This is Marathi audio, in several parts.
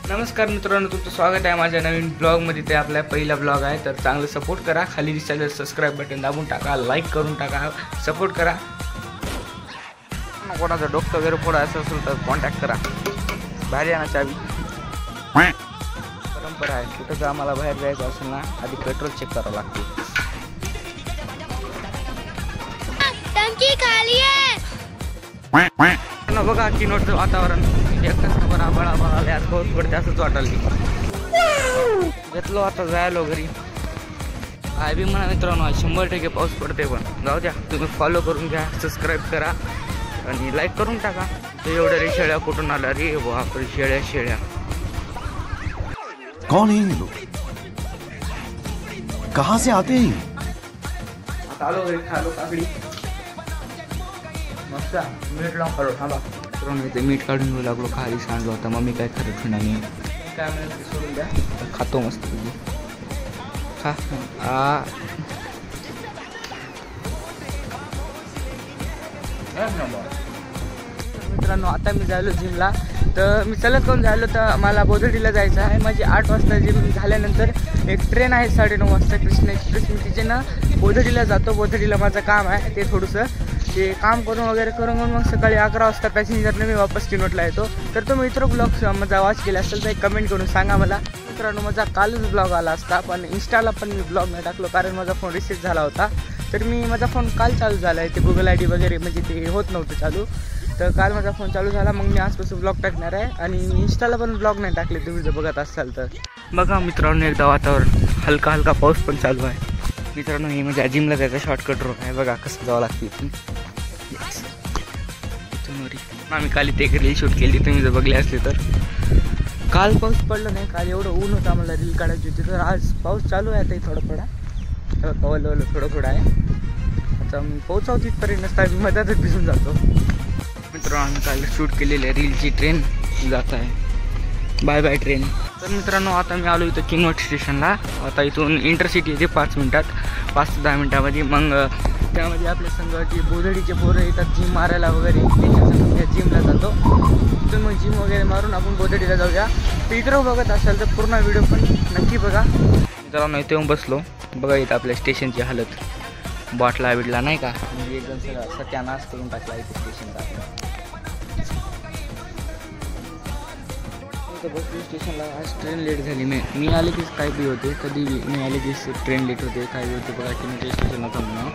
नमस्कार मित्रांनो, तुमचं स्वागत आहे माझ्या नवीन ब्लॉगमध्ये. ते आपला पहिला ब्लॉग आहे, तर चांगलं सपोर्ट करा. खाली दिसलेलं सबस्क्राईब बटन दाबून टाका, लाईक करून टाका, सपोर्ट करा. कोणाचं डोकं वगैरे फोडायचं असेल तर कॉन्टॅक्ट करा. बाहेर या ना, चावी परंपरा आहे. कुठं जर आम्हाला बाहेर जायचं असेल ना, आधी पेट्रोल चेक करावं लागते. टंकी खाली आहे. बघा किनोटचं वातावरण एकच नंबर. आभाळ आले, आज पाऊस पडते असंच वाटायला. घेतलो आता जायलो घरी. आय बी म्हणा मित्रांनो, 100% पाऊस पडते. पण जाऊ द्या, तुम्ही फॉलो करून घ्या, सबस्क्राईब करा आणि लाईक करून टाका. ते एवढ्या रे शेळ्या कुठून आल्या रे बापरे, शेळ्या. कौन है ये लोग? कहाँ से आते हैं? आता आलो घरी, खालो काकडी मस्त. मीठ लावून खालो. थांबा मित्रांनो, इथे मीठ काढून घेऊ लागलो. खाली सांडलो होता. मम्मी काय खरं ठेवणार काय मिळेल ते सोडून द्या. खातो मस्त खा. मित्रांनो, आता मी जायलो जिमला. तर मी चलत करून जायलो. तर मला बोधडीला जायचं आहे. माझी 8 वाजता जिम झाल्यानंतर एक ट्रेन आहे 9:30 वाजता कृष्ण एक्सप्रेस. मी तिच्यानं बोधडीला जातो. बोधडीला माझं काम आहे, ते थोडंसं ते काम करून वगैरे करून मग सकाळी 11 वाजता पॅसेंजरने मी वापस किनोटला येतो. तर तुम्ही इतर ब्लॉग माझा वॉच केला असेल तर एक कमेंट करून सांगा मला. मित्रांनो, माझा कालच ब्लॉग आला असता, पण इंस्टाला पण मी ब्लॉग नाही टाकलो कारण माझा फोन रिसीव झाला होता. तर माझा फोन काल चालू झाला आहे. ते गुगल ID वगैरे म्हणजे ते होत नव्हतं चालू. तर काल माझा फोन चालू झाला. मग मी आजपासून ब्लॉग टाकणार आहे. आणि इंस्टाला पण ब्लॉग नाही टाकले, तुम्ही जर बघत असाल तर. बघा मित्रांनो, एकदा वातावरण हलका पाऊस पण चालू आहे. मित्रांनो, हे म्हणजे जिमला जायचा शॉर्टकट रोड आहे. बघा कसं जावं लागते इथून. आम्ही काल इथे एक रील शूट केली, तुम्ही जर बघले असले तर. काल पाऊस पडला नाही, काल एवढं ऊन होतं, आम्हाला रील काढायची होती. तर आज पाऊस चालू आहे. आता थोडं थोडं आहे. आता मी पोहोचाव तिथपर्यंत नसता, मी मध्यातच भिजून जातो. मित्रांनो, आम्ही काल शूट केलेली रीलची ट्रेन जात आहे. Bye bye train. तर मित्रांनो, आता मी आलो इथं किनवट स्टेशनला. आता इथून इंटरसिटी येते 5 मिनिटात, 5 ते 10 मिनिटामध्ये. मग त्यामध्ये आपल्या संघाची बोधडीचे पोरं येतात जिम मारायला वगैरे. त्याच्या जिमला जातो. तिथून मग जिम वगैरे मारून आपण बोधडीला जाऊया. तर इकडं बघत असाल तर पूर्ण व्हिडिओ पण नक्की बघा. मित्रांनो, इथे येऊन बसलो. बघा इथं आपल्या स्टेशनची हालत, बॉटला बिडला नाही का, म्हणजे एकदम सगळं सत्यानाश करून टाकला इथे स्टेशनचा. बसली स्टेशनला. आज ट्रेन लेट झाली. मी आले की काय बी होते, कधी मी आले की ट्रेन लेट होते, काय बी होते. बघा की स्टेशनला थांबणं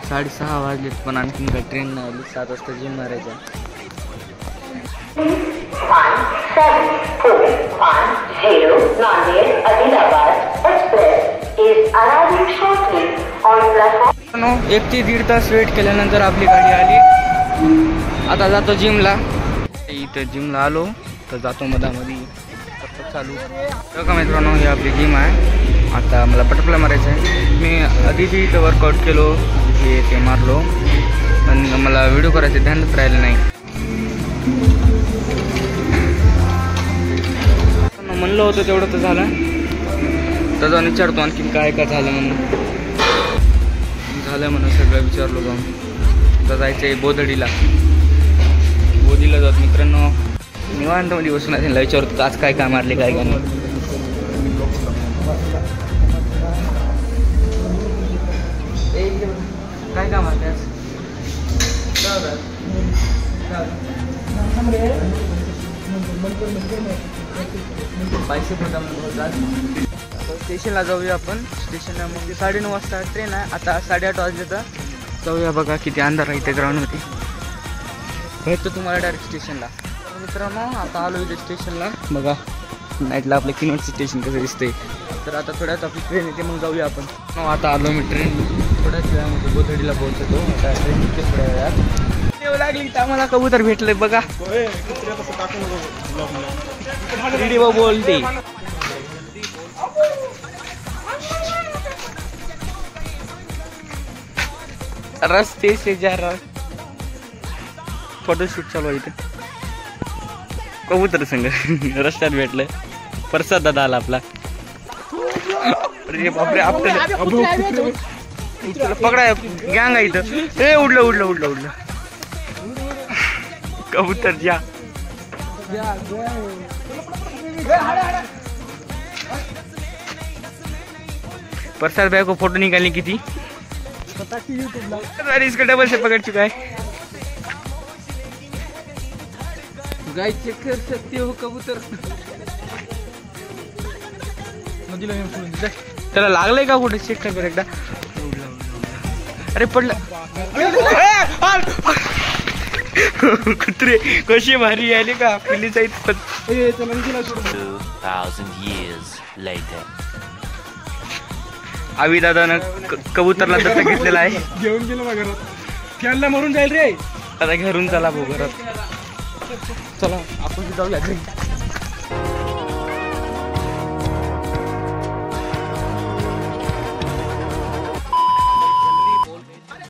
6:30 वाजलेत, पण आणखीन काय ट्रेन नाही आली. 7 वाजता जिम मारायचं. एक ते 1.5 तास वेट केल्यानंतर आपली गाडी आली. आता जातो जिमला. इथं जिमला आलो तर जातो मधामध्ये चालू. बघा मित्रांनो, ही आपली जिम आहे. आता मला बटरफ्लाय मारायचं आहे. मी आधी बी इथं वर्कआउट केलो, हे ते मारलो, पण मला व्हिडिओ करायचं ध्यानच राहिलं नाही. म्हणलं होतं तेवढं तर झालं. तर जाऊन विचारतो आणखीन काय झालं म्हणून. झालं म्हणून सगळं विचारलो जाऊन. तर जायचं आहे बोधडीला जात. मित्रांनो, निवांतमध्ये बसून त्यांना विचारतो आज काय मारले काय नाही. काय काम मारले आज? पैसे स्टेशनला जाऊया आपण. स्टेशनला म्हणजे 9:30 वाजता ट्रेन आहे. आता 8:30 वाजले तर जाऊया. बघा किती अंधार आहे इथे ग्राउंडमध्ये. भेटतो तुम्हाला डायरेक्ट स्टेशनला. मित्रांनो, आता आलो इथे स्टेशनला. बघा नाईटला आपलं किनवटचं स्टेशन कसं दिसतंय. तर आता थोड्यात आपली ट्रेन येते, मग जाऊया आपण. आता आलो मी ट्रेन. थोड्याच वेळामध्ये बोधडीला पोहोचतो. आता ट्रेन इथे थोड्या वेळात येऊ लागली. तर आम्हाला कबूतर भेटले. बघा व्हिडिओ बोलते. रस्ते से जा रहा फोटोशूट चालू आहे इथे. कबूतर संग रस्त्यात भेटलंय. प्रसाद दादा आला आपला. अरे बापरे, आपल्याला पकडा गँग आहे इथं. हे उडलं. कबूतर जा प्रसाद भाई को फोटो निकालने की थी। अरे इसका डबल से पकड़ चुका है। गाइस चेक कर सकते हो कबूतर त्याला लागलंय का कुठे चेक कर बरं एकदा। अरे पडलं कुत्रे कशी भारी आली का पिलीचा इथं 2000 years later. आवी दादानं कबूतरला दत्तक घेतलेला आहे। घेऊन गेलो ना घरात फॅनला मरून जाईल रे। आता घरून चला भाऊ घरात चला आपण जाऊया घरी।